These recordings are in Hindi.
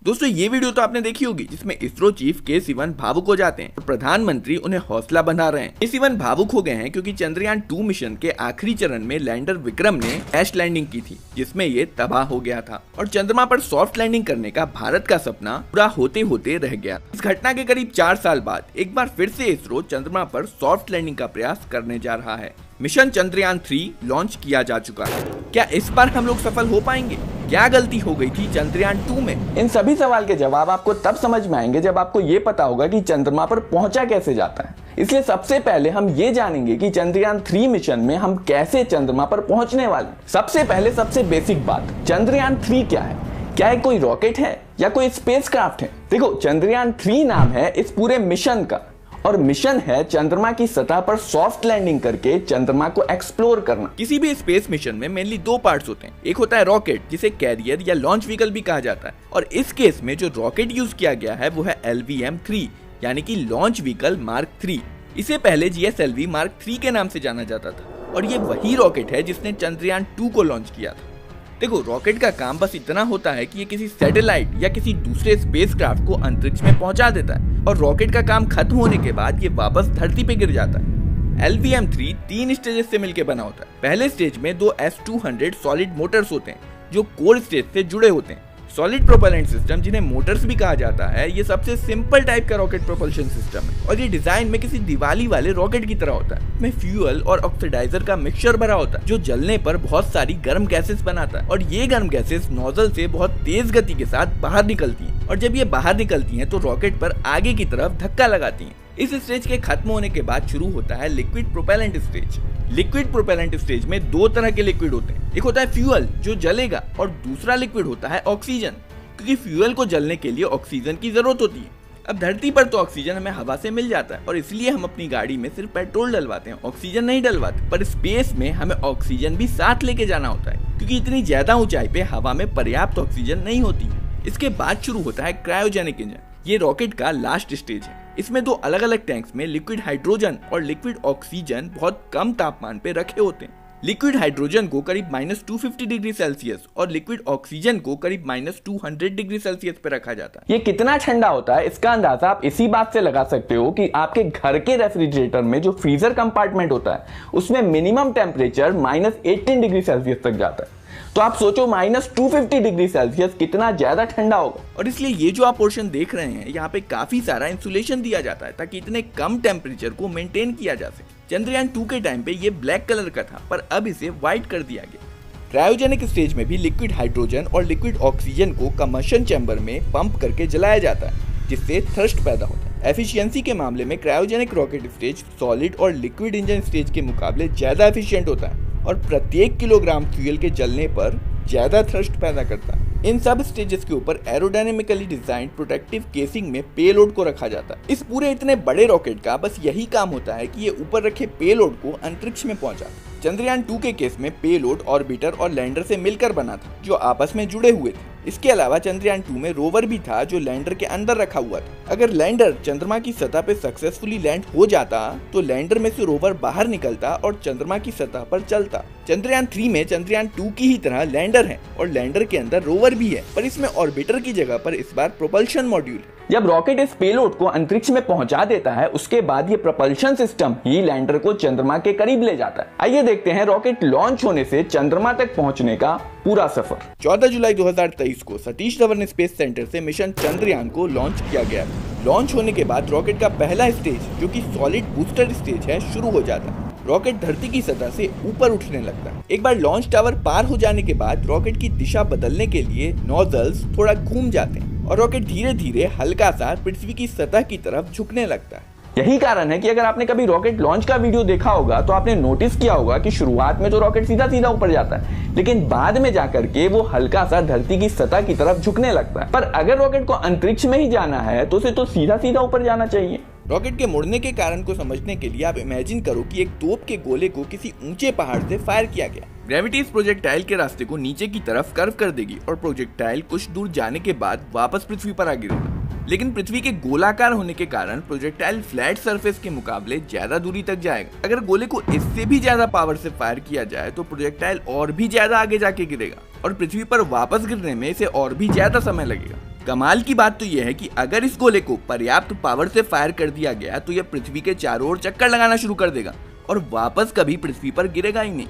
दोस्तों ये वीडियो तो आपने देखी होगी जिसमें इसरो चीफ के सिवन भावुक हो जाते हैं और प्रधानमंत्री उन्हें हौसला बंधा रहे हैं। के सिवन भावुक हो गए हैं क्योंकि चंद्रयान 2 मिशन के आखिरी चरण में लैंडर विक्रम ने क्रैश लैंडिंग की थी जिसमें ये तबाह हो गया था और चंद्रमा पर सॉफ्ट लैंडिंग करने का भारत का सपना पूरा होते होते रह गया। इस घटना के करीब 4 साल बाद एक बार फिर से इसरो चंद्रमा पर सॉफ्ट लैंडिंग का प्रयास करने जा रहा है। मिशन चंद्रयान 3 लॉन्च किया जा चुका है। क्या इस बार हम लोग सफल हो पाएंगे? क्या गलती हो गई थी चंद्रयान 2 में? इन सभी सवाल के जवाब आपको तब समझ में आएंगे जब आपको ये पता होगा कि चंद्रमा पर पहुंचा कैसे जाता है। इसलिए सबसे पहले हम ये जानेंगे कि चंद्रयान 3 मिशन में हम कैसे चंद्रमा पर पहुंचने वाले। सबसे पहले सबसे बेसिक बात, चंद्रयान 3 क्या है? क्या ये कोई रॉकेट है या कोई स्पेसक्राफ्ट है? देखो, चंद्रयान 3 नाम है इस पूरे मिशन का और मिशन है चंद्रमा की सतह पर सॉफ्ट लैंडिंग करके चंद्रमा को एक्सप्लोर करना। किसी भी स्पेस मिशन में मेनली 2 पार्ट्स होते हैं। एक होता है रॉकेट जिसे कैरियर या लॉन्च व्हीकल भी कहा जाता है और इस केस में जो रॉकेट यूज किया गया है वो है LVM-3 यानी कि लॉन्च व्हीकल मार्क 3। इसे पहले GSLV मार्क 3 के नाम से जाना जाता था और ये वही रॉकेट है जिसने चंद्रयान 2 को लॉन्च किया था। देखो, रॉकेट का काम बस इतना होता है कि ये किसी सैटेलाइट या किसी दूसरे स्पेसक्राफ्ट को अंतरिक्ष में पहुंचा देता है और रॉकेट का काम खत्म होने के बाद ये वापस धरती पे गिर जाता है। LVM-3 3 स्टेजेस से मिलकर बना होता है। पहले स्टेज में 2 S-200 सॉलिड मोटर्स होते हैं जो कोर स्टेज से जुड़े होते हैं। सॉलिड प्रोपेलेंट सिस्टम, जिन्हें मोटर्स भी कहा जाता है, ये सबसे सिंपल टाइप का रॉकेट प्रोपल्शन सिस्टम है और ये डिजाइन में किसी दिवाली वाले रॉकेट की तरह होता है। इसमें फ्यूल और ऑक्सीडाइजर का मिक्सचर भरा होता है जो जलने पर बहुत सारी गर्म गैसेस बनाता है और ये गर्म गैसेस नोजल से बहुत तेज गति के साथ बाहर निकलती हैं और जब ये बाहर निकलती हैं तो रॉकेट पर आगे की तरफ धक्का लगाती हैं। इस स्टेज के खत्म होने के बाद शुरू होता है liquid propellant stage. Liquid propellant stage में 2 तरह के लिक्विड होते हैं। एक होता है फ्यूल जो जलेगा और दूसरा लिक्विड होता है ऑक्सीजन, क्योंकि फ्यूल को जलने के लिए ऑक्सीजन की जरूरत होती है। अब धरती पर तो ऑक्सीजन हमें हवा से मिल जाता है और इसलिए हम अपनी गाड़ी में सिर्फ पेट्रोल डलवाते हैं, ऑक्सीजन नहीं डलवाते। पर स्पेस में हमें ऑक्सीजन भी साथ लेके जाना होता है क्योंकि इतनी ज्यादा ऊंचाई पे हवा में पर्याप्त ऑक्सीजन नहीं होती। इसके बाद शुरू होता है क्रायोजेनिक इंजन। ये रॉकेट का लास्ट स्टेज है। इसमें 2 अलग अलग टैंक्स में लिक्विड हाइड्रोजन और लिक्विड ऑक्सीजन बहुत कम तापमान पे रखे होते हैं। लिक्विड हाइड्रोजन को करीब -250 डिग्री सेल्सियस और लिक्विड ऑक्सीजन को करीब -200 डिग्री सेल्सियस पे रखा जाता है। ये कितना ठंडा होता है इसका अंदाजा आप इसी बात से लगा सकते हो कि आपके घर के रेफ्रिजरेटर में जो फ्रीजर कंपार्टमेंट होता है उसमें मिनिमम टेम्परेचर -18 डिग्री सेल्सियस तक जाता है। तो आप सोचो -250 डिग्री सेल्सियस कितना ज्यादा ठंडा होगा। और इसलिए ये जो आप पोर्शन देख रहे हैं यहाँ पे काफी सारा इंसुलेशन दिया जाता है ताकि इतने कम टेम्परेचर को मेंटेन किया जा सके। चंद्रयान 2 के टाइम पे ये ब्लैक कलर का था पर अब इसे व्हाइट कर दिया गया। क्रायोजेनिक स्टेज में भी लिक्विड हाइड्रोजन और लिक्विड ऑक्सीजन को कंबशन चैम्बर में पंप करके जलाया जाता है जिससे थ्रस्ट पैदा होता है। एफिशिएंसी के मामले में क्रायोजेनिक रॉकेट स्टेज सॉलिड और लिक्विड इंजन स्टेज के मुकाबले ज्यादा एफिशिएंट होता है और प्रत्येक किलोग्राम फ्यूल के जलने पर ज्यादा थ्रस्ट पैदा करता है। इन सब स्टेजेस के ऊपर एरोडायनेमिकली डिजाइन प्रोटेक्टिव केसिंग में पेलोड को रखा जाता है। इस पूरे इतने बड़े रॉकेट का बस यही काम होता है कि ये ऊपर रखे पेलोड को अंतरिक्ष में पहुंचा। चंद्रयान 2 के केस में पेलोड ऑर्बिटर और लैंडर से मिलकर बना था जो आपस में जुड़े हुए थे। इसके अलावा चंद्रयान 2 में रोवर भी था जो लैंडर के अंदर रखा हुआ था। अगर लैंडर चंद्रमा की सतह पे सक्सेसफुली लैंड हो जाता तो लैंडर में से रोवर बाहर निकलता और चंद्रमा की सतह पर चलता। चंद्रयान 3 में चंद्रयान 2 की ही तरह लैंडर है और लैंडर के अंदर रोवर भी है पर इसमें ऑर्बिटर की जगह पर इस बार प्रोपल्शन मॉड्यूल है। जब रॉकेट इस पेलोड को अंतरिक्ष में पहुंचा देता है उसके बाद ये प्रोपल्शन सिस्टम ही लैंडर को चंद्रमा के करीब ले जाता है। आइए देखते हैं रॉकेट लॉन्च होने से चंद्रमा तक पहुंचने का पूरा सफर। 14 जुलाई 2023 को सतीश धवन स्पेस सेंटर से मिशन चंद्रयान को लॉन्च किया गया। लॉन्च होने के बाद रॉकेट का पहला स्टेज जो कि सॉलिड बूस्टर स्टेज है शुरू हो जाता है। रॉकेट धरती की सतह से ऊपर उठने लगता है। एक बार लॉन्च टावर पार हो जाने के बाद रॉकेट की दिशा बदलने के लिए नोजल्स थोड़ा घूम जाते हैं और रॉकेट धीरे धीरे हल्का सा पृथ्वी की सतह की तरफ झुकने लगता है। यही कारण है कि अगर आपने कभी रॉकेट लॉन्च का वीडियो देखा होगा तो आपने नोटिस किया होगा कि शुरुआत में तो रॉकेट सीधा सीधा ऊपर जाता है लेकिन बाद में जाकर के वो हल्का सा धरती की सतह की तरफ झुकने लगता है। पर अगर रॉकेट को अंतरिक्ष में ही जाना है तो उसे तो सीधा सीधा ऊपर जाना चाहिए। रॉकेट के मुड़ने के कारण को समझने के लिए आप इमेजिन करो कि एक तोप के गोले को किसी ऊंचे पहाड़ से फायर किया गया। ग्रेविटी इस प्रोजेक्टाइल के रास्ते को नीचे की तरफ कर्व कर देगी और प्रोजेक्टाइल कुछ दूर जाने के बाद वापस पृथ्वी पर आ गिरेगा। लेकिन पृथ्वी के गोलाकार होने के कारण प्रोजेक्टाइल फ्लैट सरफेस के मुकाबले ज्यादा दूरी तक जाएगा। अगर गोले को इससे भी ज्यादा पावर से फायर किया जाए तो प्रोजेक्टाइल और भी ज्यादा आगे जाके गिरेगा और पृथ्वी पर वापस गिरने में इसे और भी ज्यादा समय लगेगा। कमाल की बात तो यह है कि अगर इस गोले को पर्याप्त पावर से फायर कर दिया गया तो यह पृथ्वी के चारों ओर चक्कर लगाना शुरू कर देगा और वापस कभी पृथ्वी पर गिरेगा ही नहीं।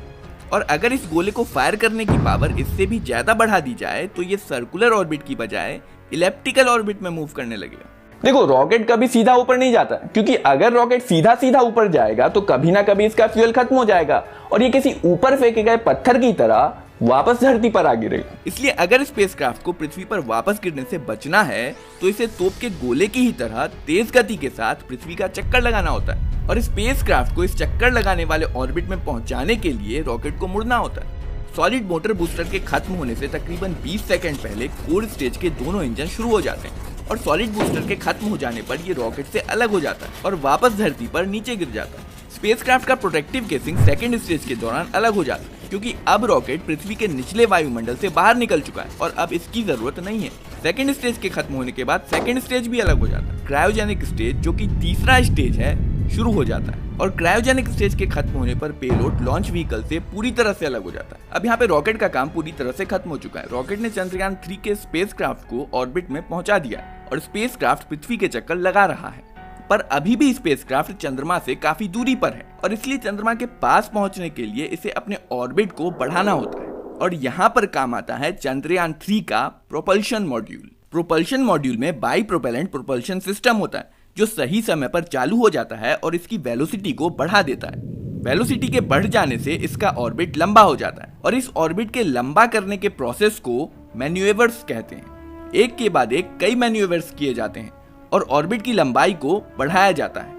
और अगर इस गोले को फायर करने की पावर इससे भी ज्यादा बढ़ा दी जाए तो ये सर्कुलर ऑर्बिट की बजाय इलिप्टिकल ऑर्बिट में मूव करने लगेगा। देखो, रॉकेट कभी सीधा ऊपर नहीं जाता, क्योंकि अगर रॉकेट सीधा सीधा ऊपर जाएगा तो कभी ना कभी इसका फ्यूल खत्म हो जाएगा और ये किसी ऊपर फेंके गए पत्थर की तरह वापस धरती पर आ गिरेगा। इसलिए अगर स्पेसक्राफ्ट को पृथ्वी पर वापस गिरने से बचना है तो इसे तोप के गोले की ही तरह तेज गति के साथ पृथ्वी का चक्कर लगाना होता है और स्पेसक्राफ्ट को इस चक्कर लगाने वाले ऑर्बिट में पहुंचाने के लिए रॉकेट को मुड़ना होता है। सॉलिड मोटर बूस्टर के खत्म होने से तकरीबन 20 सेकंड पहले कोर स्टेज के दोनों इंजन शुरू हो जाते हैं और सॉलिड बूस्टर के खत्म हो जाने पर ये रॉकेट से अलग हो जाता है और वापस धरती पर नीचे गिर जाता है। स्पेसक्राफ्ट का प्रोटेक्टिव केसिंग सेकंड स्टेज के दौरान अलग हो जाता है क्योंकि अब रॉकेट पृथ्वी के निचले वायुमंडल से बाहर निकल चुका है और अब इसकी जरूरत नहीं है। सेकंड स्टेज के खत्म होने के बाद सेकंड स्टेज भी अलग हो जाता है। क्रायोजेनिक स्टेज, जो कि तीसरा स्टेज है, शुरू हो जाता है और क्रायोजेनिक स्टेज के खत्म होने पर पेलोड लॉन्च व्हीकल से पूरी तरह से अलग हो जाता है। अब यहाँ पे रॉकेट का काम पूरी तरह से खत्म हो चुका है। रॉकेट ने चंद्रयान 3 के स्पेसक्राफ्ट को ऑर्बिट में पहुंचा दिया और स्पेसक्राफ्ट पृथ्वी के चक्कर लगा रहा है, पर अभी भी स्पेसक्राफ्ट चंद्रमा से काफी दूरी पर है और इसलिए चंद्रमा के पास पहुंचने के लिए इसे अपने ऑर्बिट को बढ़ाना होता है और यहाँ पर काम आता है चंद्रयान 3 का प्रोपल्शन मॉड्यूल। प्रोपल्शन मॉड्यूल में बाई प्रोपेलेंट प्रोपल्शन सिस्टम होता है जो सही समय पर चालू हो जाता है और इसकी वेलोसिटी को बढ़ा देता है। वेलोसिटी के बढ़ जाने से इसका ऑर्बिट लंबा हो जाता है और इस ऑर्बिट के लंबा करने के प्रोसेस को मैन्यूवर्स कहते हैं। एक के बाद एक कई मैन्यूवर्स किए जाते हैं और ऑर्बिट की लंबाई को बढ़ाया जाता है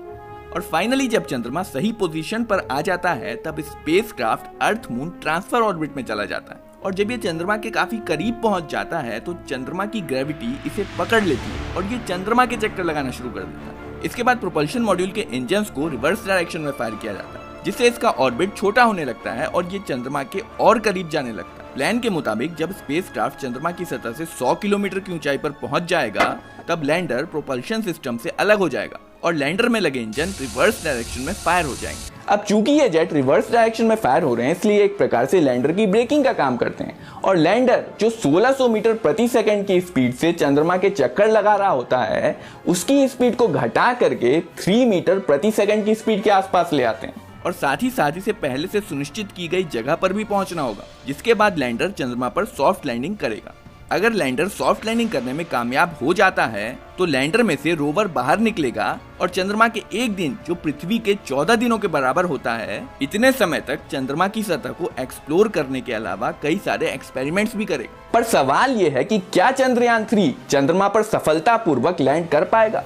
और फाइनली जब चंद्रमा सही पोजीशन पर आ जाता है तब spacecraft earth moon transfer orbit में चला जाता है और जब ये चंद्रमा के काफी करीब पहुंच जाता है तो चंद्रमा की ग्रेविटी इसे पकड़ लेती है और ये चंद्रमा के चक्कर लगाना शुरू कर देता है। इसके बाद प्रोपल्शन मॉड्यूल के इंजन्स को रिवर्स डायरेक्शन में फायर किया जाता है जिससे इसका ऑर्बिट छोटा होने लगता है और ये चंद्रमा के और करीब जाने लगता है। प्लान के मुताबिक जब स्पेसक्राफ्ट चंद्रमा की सतह से 100 किलोमीटर की ऊंचाई पर पहुंच जाएगा तब लैंडर प्रोपल्शन सिस्टम से अलग हो जाएगा और लैंडर में लगे इंजन रिवर्स डायरेक्शन में फायर हो जाएंगे। अब चूंकि ये जेट रिवर्स डायरेक्शन में फायर हो रहे हैं इसलिए एक प्रकार से लैंडर की ब्रेकिंग का काम करते हैं और लैंडर जो 1600 मीटर प्रति सेकंड की स्पीड से चंद्रमा के चक्कर लगा रहा होता है उसकी स्पीड को घटा करके 3 मीटर प्रति सेकंड की स्पीड के आसपास ले आते हैं और साथ ही इसे पहले से सुनिश्चित की गई जगह पर भी पहुंचना होगा जिसके बाद लैंडर चंद्रमा पर सॉफ्ट लैंडिंग करेगा। अगर लैंडर सॉफ्ट लैंडिंग करने में कामयाब हो जाता है तो लैंडर में से रोवर बाहर निकलेगा और चंद्रमा के एक दिन जो पृथ्वी के 14 दिनों के बराबर होता है इतने समय तक चंद्रमा की सतह को एक्सप्लोर करने के अलावा कई सारे एक्सपेरिमेंट्स भी करेगा। पर सवाल ये है कि क्या चंद्रयान 3 चंद्रमा पर सफलतापूर्वक लैंड कर पाएगा?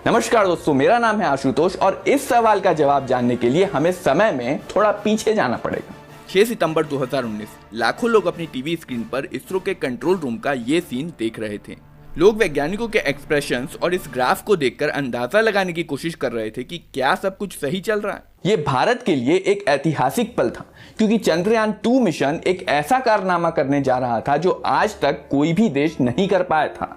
नमस्कार दोस्तों, मेरा नाम है आशुतोष और इस सवाल का जवाब जानने के लिए हमें समय में थोड़ा पीछे जाना पड़ेगा। 6 सितंबर 2019 लाखों लोग अपनी टीवी स्क्रीन पर इसरो के कंट्रोल रूम का ये सीन देख रहे थे। लोग वैज्ञानिकों के एक्सप्रेशंस और इस ग्राफ को देखकर अंदाजा लगाने की कोशिश कर रहे थे कि क्या सब कुछ सही चल रहा है। ये भारत के लिए एक ऐतिहासिक पल था क्योंकि चंद्रयान 2 मिशन एक ऐसा कारनामा करने जा रहा था जो आज तक कोई भी देश नहीं कर पाया था,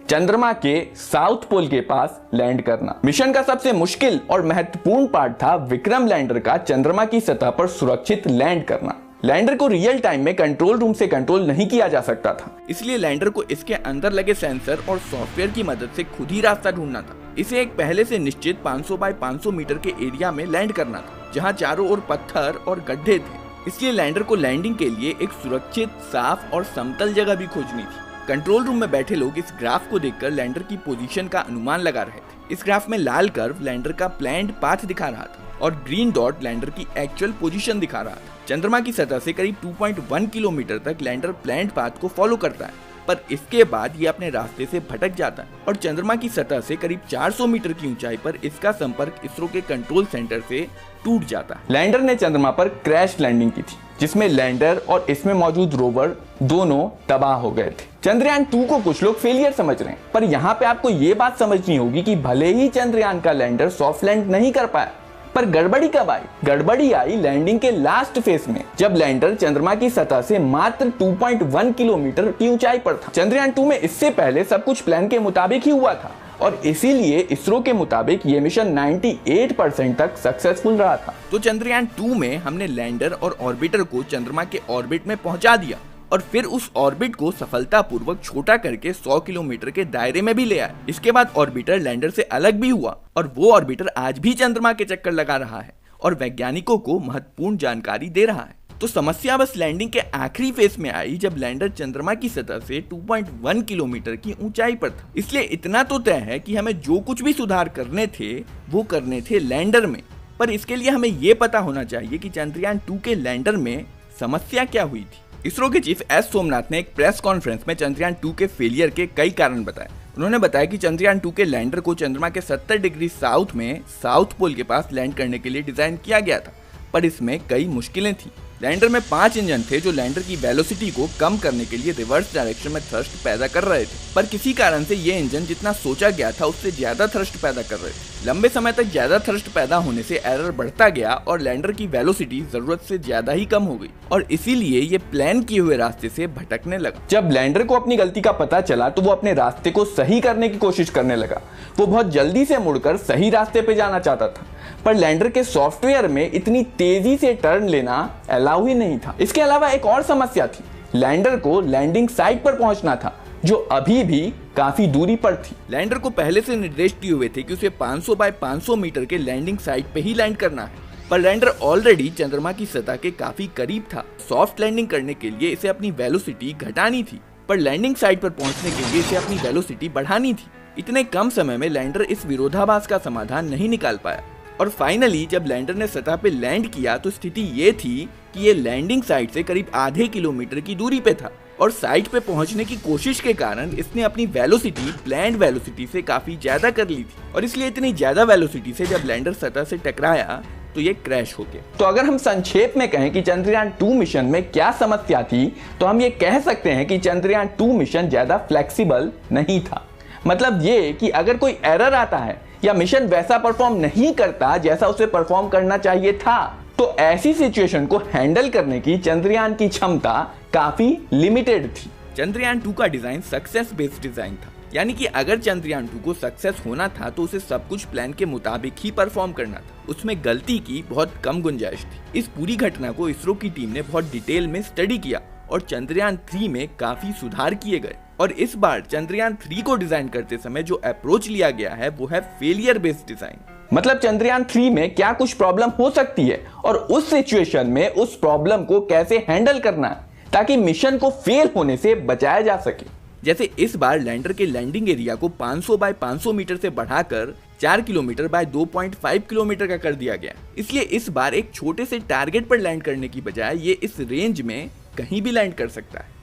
चंद्रमा के साउथ पोल के पास लैंड करना। मिशन का सबसे मुश्किल और महत्वपूर्ण पार्ट था विक्रम लैंडर का चंद्रमा की सतह पर सुरक्षित लैंड करना। लैंडर को रियल टाइम में कंट्रोल रूम से कंट्रोल नहीं किया जा सकता था, इसलिए लैंडर को इसके अंदर लगे सेंसर और सॉफ्टवेयर की मदद से खुद ही रास्ता ढूंढना था। इसे एक पहले से निश्चित 500 बाय 500 मीटर के एरिया में लैंड करना था जहाँ चारों ओर पत्थर और गड्ढे थे। इसलिए लैंडर को लैंडिंग के लिए एक सुरक्षित, साफ और समतल जगह भी खोजनी थी। कंट्रोल रूम में बैठे लोग इस ग्राफ को देखकर लैंडर की पोजीशन का अनुमान लगा रहे थे। इस ग्राफ में लाल कर्व लैंडर का प्लान्ड पाथ दिखा रहा था और ग्रीन डॉट लैंडर की एक्चुअल पोजीशन दिखा रहा था। चंद्रमा की सतह से करीब 2.1 किलोमीटर तक लैंडर प्लान्ड पाथ को फॉलो करता है, पर इसके बाद ये अपने रास्ते से भटक जाता है और चंद्रमा की सतह से करीब 400 मीटर की ऊंचाई पर इसका संपर्क इसरो के कंट्रोल सेंटर से टूट जाता है। लैंडर ने चंद्रमा पर क्रैश लैंडिंग की थी जिसमें लैंडर और इसमें मौजूद रोवर दोनों तबाह हो गए थे। चंद्रयान 2 को कुछ लोग फेलियर समझ रहे हैं, पर यहाँ पे आपको ये बात समझनी होगी कि भले ही चंद्रयान का लैंडर सॉफ्ट लैंड नहीं कर पाया, पर गड़बड़ी कब आई? गड़बड़ी आई लैंडिंग के लास्ट फेज में, जब लैंडर चंद्रमा की सतह से मात्र 2.1 किलोमीटर की ऊंचाई पर था। चंद्रयान 2 में इससे पहले सब कुछ प्लान के मुताबिक ही हुआ था और इसीलिए इसरो के मुताबिक ये मिशन 98% तक सक्सेसफुल रहा था। तो चंद्रयान 2 में हमने लैंडर और ऑर्बिटर को चंद्रमा के ऑर्बिट में पहुंचा दिया और फिर उस ऑर्बिट को सफलतापूर्वक छोटा करके 100 किलोमीटर के दायरे में भी ले आया। इसके बाद ऑर्बिटर लैंडर से अलग भी हुआ और वो ऑर्बिटर आज भी चंद्रमा के चक्कर लगा रहा है और वैज्ञानिकों को महत्वपूर्ण जानकारी दे रहा है। तो समस्या बस लैंडिंग के आखिरी फेज में आई जब लैंडर चंद्रमा की सतह से 2.1 किलोमीटर की ऊंचाई पर था। इसलिए इतना तो तय है कि हमें जो कुछ भी सुधार करने थे वो करने थे लैंडर में, पर इसके लिए हमें ये पता होना चाहिए कि चंद्रयान 2 के लैंडर में समस्या क्या हुई थी। इसरो के चीफ एस सोमनाथ ने एक प्रेस कॉन्फ्रेंस में चंद्रयान 2 के फेलियर के कई कारण बताए। उन्होंने बताया कि चंद्रयान 2 के लैंडर को चंद्रमा के 70 डिग्री साउथ में साउथ पोल के पास लैंड करने के लिए डिजाइन किया गया था, पर इसमें कई मुश्किलें थी। लैंडर में 5 इंजन थे जो लैंडर की वेलोसिटी को कम करने के लिए रिवर्स डायरेक्शन में थ्रस्ट पैदा कर रहे थे, पर किसी कारण से ये इंजन जितना सोचा गया था उससे ज्यादा थ्रस्ट पैदा कर रहे थे। लंबे समय तक ज्यादा थ्रस्ट पैदा होने से एरर बढ़ता गया और लैंडर की वेलोसिटी जरूरत से ज्यादा ही कम हो गई और इसीलिए ये प्लान किए हुए रास्ते से भटकने लगा। जब लैंडर को अपनी गलती का पता चला तो वो अपने रास्ते को सही करने की कोशिश करने लगा। वो बहुत जल्दी से मुड़कर सही रास्ते पे जाना चाहता था, पर लैंडर के सॉफ्टवेयर में इतनी तेजी से टर्न लेना अलाउ ही नहीं था। इसके अलावा एक और समस्या थी, लैंडर को लैंडिंग साइट पर पहुंचना था जो अभी भी काफी दूरी पर थी। लैंडर को पहले से निर्देश दिए हुए थे कि उसे 500 बाय 500 मीटर के लैंडिंग साइट पे ही लैंड करना है, पर लैंडर ऑलरेडी चंद्रमा की सतह के काफी करीब था। सॉफ्ट लैंडिंग करने के लिए इसे अपनी वेलोसिटी घटानी थी, पर लैंडिंग साइट पर पहुंचने के लिए इसे अपनी वेलोसिटी बढ़ानी थी। इतने कम समय में लैंडर इस विरोधाभास का समाधान नहीं निकाल पाया और फाइनली जब लैंडर ने सतह पे लैंड किया तो स्थिति ये थी कि ये लैंडिंग साइट से करीब आधे किलोमीटर की दूरी पे था और साइट पे पहुंचने की कोशिश के कारण इसने अपनी वेलोसिटी प्लैंड वेलोसिटी से काफी ज्यादा कर ली थी और इसलिए इतनी ज्यादा वेलोसिटी से जब लैंडर सतह से टकराया तो ये क्रैश हो गया। तो अगर हम संक्षेप में कहें कि चंद्रयान 2 मिशन में क्या समस्या थी तो हम ये कह सकते हैं कि चंद्रयान 2 मिशन ज्यादा फ्लेक्सिबल नहीं था। मतलब ये कि अगर कोई एरर आता है या मिशन वैसा परफॉर्म नहीं करता जैसा उसे परफॉर्म करना चाहिए था तो ऐसी सिचुएशन को हैंडल करने की चंद्रयान की क्षमता काफी लिमिटेड थी। चंद्रयान 2 का डिजाइन सक्सेस बेस्ड डिजाइन था, यानी कि अगर चंद्रयान 2 को सक्सेस होना था तो उसे सब कुछ प्लान के मुताबिक ही परफॉर्म करना था। उसमें गलती की बहुत कम गुंजाइश थी। इस पूरी घटना को इसरो की टीम ने बहुत डिटेल में स्टडी किया और चंद्रयान 3 में काफी सुधार किए गए और इस बार चंद्रयान 3 को डिजाइन करते समय जो अप्रोच लिया गया है वो है फेलियर बेस्ड डिजाइन। मतलब चंद्रयान 3 में क्या कुछ प्रॉब्लम हो सकती है और उस सिचुएशन में उस प्रॉब्लम को कैसे हैंडल करना है ताकि मिशन को फेल होने से बचाया जा सके। जैसे इस बार लैंडर के लैंडिंग एरिया को 500 बाय 500 मीटर से बढ़ाकर 4 किलोमीटर बाय 2.5 किलोमीटर का कर दिया गया। इसलिए इस बार एक छोटे से टारगेट पर लैंड करने की बजाय ये इस रेंज में कहीं भी लैंड कर सकता है।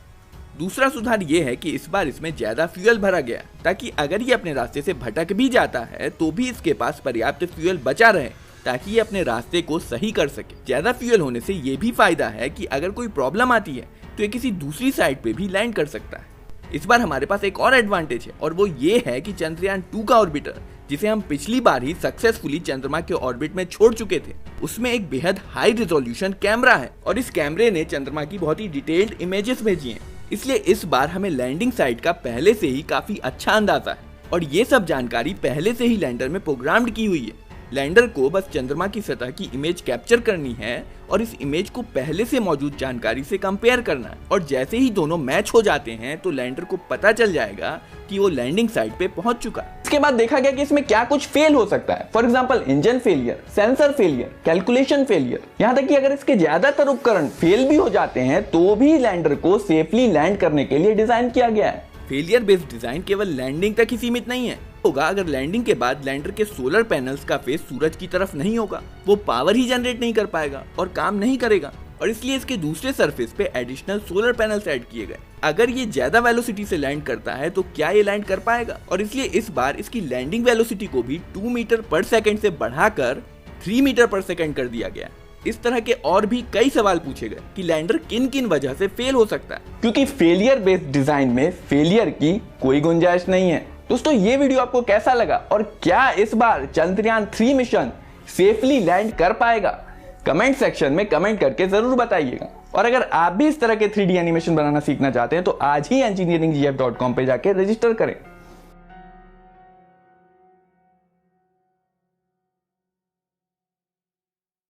दूसरा सुधार ये है कि इस बार इसमें ज्यादा फ्यूल भरा गया ताकि अगर ये अपने रास्ते से भटक भी जाता है तो भी इसके पास पर्याप्त फ्यूल बचा रहे ताकि ये अपने रास्ते को सही कर सके। ज्यादा फ्यूल होने से ये भी फायदा है कि अगर कोई प्रॉब्लम आती है तो ये किसी दूसरी साइड पे भी लैंड कर सकता है। इस बार हमारे पास एक और एडवांटेज है और वो ये है कि चंद्रयान 2 का ऑर्बिटर जिसे हम पिछली बार ही सक्सेसफुली चंद्रमा के ऑर्बिट में छोड़ चुके थे उसमें एक बेहद हाई रिजोल्यूशन कैमरा है और इस कैमरे ने चंद्रमा की बहुत ही डिटेल्ड इमेजेस भेजी हैं। इसलिए इस बार हमें लैंडिंग साइट का पहले से ही काफी अच्छा अंदाजा है और ये सब जानकारी पहले से ही लैंडर में प्रोग्राम्ड की हुई है। लैंडर को बस चंद्रमा की सतह की इमेज कैप्चर करनी है और इस इमेज को पहले से मौजूद जानकारी से कंपेयर करना है और जैसे ही दोनों मैच हो जाते हैं तो लैंडर को पता चल जाएगा कि वो लैंडिंग साइट पे पहुंच चुका है। इसके बाद देखा गया कि इसमें क्या कुछ फेल हो सकता है। For example engine failure, sensor failure, calculation failure, यहाँ तक कि अगर इसके ज्यादातर उपकरण फेल भी हो जाते हैं तो भी लैंडर को सेफली लैंड करने के लिए डिजाइन किया गया है। फेलियर बेस्ड डिजाइन केवल लैंडिंग तक ही सीमित नहीं है। होगा अगर लैंडिंग के बाद लैंडर के सोलर पैनल्स का फेस सूरज की तरफ नहीं होगा, वो पावर ही जनरेट नहीं कर पाएगा और काम नहीं करेगा और इसलिए इसके दूसरे सरफेस पे एडिशनल सोलर पैनल्स ऐड किए गए। अगर ये ज्यादा वेलोसिटी से लैंड करता है तो क्या ये लैंड कर पाएगा और इसलिए इस बार इसकी लैंडिंग वेलोसिटी को भी 2 मीटर पर सेकंड से बढ़ाकर 3 मीटर पर सेकंड कर दिया गया। इस तरह के और भी कई सवाल पूछे गए कि लैंडर किन किन वजह से फेल हो सकता है, क्योंकि फेलियर बेस्ड डिजाइन में फेलियर की कोई गुंजाइश नहीं है। दोस्तों ये वीडियो आपको कैसा लगा और क्या इस बार चंद्रयान 3 मिशन सेफली लैंड कर पाएगा? कमेंट सेक्शन में कमेंट करके जरूर बताइएगा। और अगर आप भी इस तरह के 3D एनिमेशन बनाना सीखना चाहते हैं तो आज ही engineeringgf.com पे जाके रजिस्टर करें।